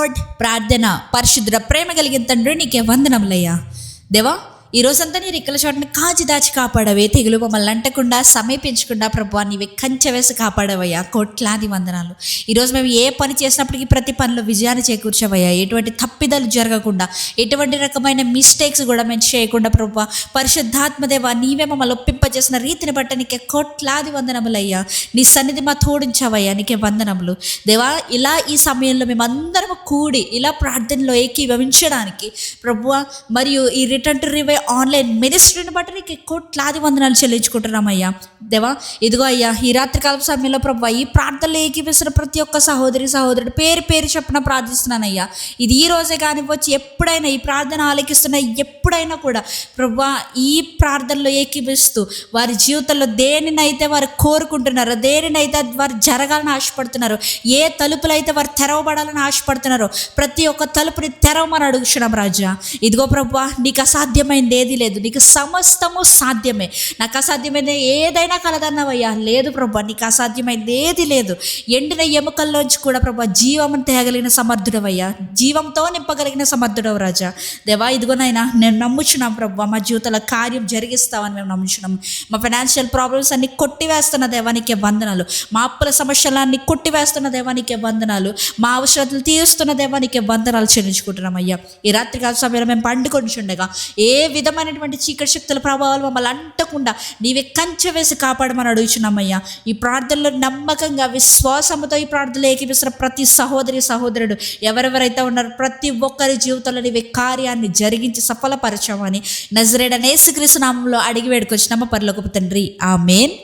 Lord. ప్రార్థన. పరిశుద్ధ ప్రేమ కలిగిన తండ్రి నీకే వందనములయ్యా. దేవా, ఈ రోజంతా నీ రెక్కల చోటుని కాచి దాచి కాపాడవే. తెగులు మమ్మల్ని అంటకుండా సమీపించకుండా ప్రభువా నీవే కంచె వేసి కాపాడవయ్యా. కోట్లాది వందనాలు. ఈరోజు మేము ఏ పని చేసినప్పటికీ ప్రతి పనిలో విజయాన్ని చేకూర్చవయ్యా. ఎటువంటి తప్పిదాలు జరగకుండా, ఎటువంటి రకమైన మిస్టేక్స్ కూడా మేము చేయకుండా ప్రభువా పరిశుద్ధాత్మదేవా నీవే మమ్మల్ని ఒప్పింపజేసిన రీతిని బట్టి నీకే కోట్లాది వందనములయ్యా. నీ సన్నిధి మా తోడించవయ్యా. నీకే వందనములు దేవా. ఇలా ఈ సమయంలో మేమందరం కూడి ఇలా ప్రార్థనలో ఏకీభవించడానికి ప్రభువా మరియు ఈ రిటర్న్ టు రివై ఆన్లైన్ మినిస్ట్రీని బట్టి నీకు కోట్లాది వందనాలు చెల్లించుకుంటున్నామయ్యా. దేవా, ఇదిగో అయ్యా, ఈ రాత్రికాల సమయంలో ప్రభువా ఈ ప్రార్థనలు ఏకీపిస్తున్న ప్రతి ఒక్క సహోదరుడు పేరు పేరు చెప్పిన ప్రార్థిస్తున్నానయ్యా. ఇది ఈ రోజే కానివ్వచ్చు, ఎప్పుడైనా ఈ ప్రార్థన ఆలకిస్తున్న ఎప్పుడైనా కూడా ప్రభువా ఈ ప్రార్థనలో ఏకీపిస్తూ వారి జీవితంలో దేనినైతే వారు కోరుకుంటున్నారో, దేనినైతే వారు జరగాలని ఆశపడుతున్నారో, ఏ తలుపులైతే వారు తెరవబడాలని ఆశపడుతున్నారో ప్రతి ఒక్క తలుపుని తెరవమని అడుగుతున్నాం రాజా. ఇదిగో ప్రభువా నీకు అసాధ్యమైంది ఏది లేదు, నీకు సమస్తము సాధ్యమే. నాకు అసాధ్యమైంది ఏదైనా కలదన్నావయ్యా. లేదు ప్రభా, నీకు అసాధ్యమైంది ఏది లేదు. ఎండిన ఎముకల్లోంచి కూడా ప్రభా జీవమును తేగలిగిన సమర్థుడవయ్యా, జీవంతో నింపగలిగిన సమర్థుడవు రాజా. దేవా, ఇదిగోనైనా నేను నమ్ముచున్నాం ప్రభా మా జీవితంలో కార్యం జరిగిస్తామని మేము నమ్ముచున్నాం. మా ఫైనాన్షియల్ ప్రాబ్లమ్స్ అన్ని కొట్టివేస్తున్న దేవానికే వందనాలు. మా అప్పుల సమస్యలన్నీ కొట్టివేస్తున్న దేవానికే వందనాలు. మా అవసరాలు తీరుస్తున్న దేవానికే వందనాలు చెల్లించుకుంటున్నామయ్యా. ఈ రాత్రికాల సమయంలో మేము పండుకొని ఉండగా ఏ విధమైనటువంటి చీకటి శక్తుల ప్రభావాలు మమ్మల్ని అంటకుండా నీవే కంచె వేసి కాపాడమని అడుగుచున్నామయ్యా. ఈ ప్రార్థనలో నమ్మకంగా విశ్వాసముతో ఈ ప్రార్థనలు ఏకీపిస్తున్న ప్రతి సహోదరుడు ఎవరెవరైతే ఉన్నారో ప్రతి ఒక్కరి జీవితంలో నీవే కార్యాన్ని జరిగించి సఫలపరచమని నజరేయుడైన యేసుక్రీస్తు నామములో అడిగి వేడుకొచ్చినాము పరలోకపు తండ్రి. ఆమేన్.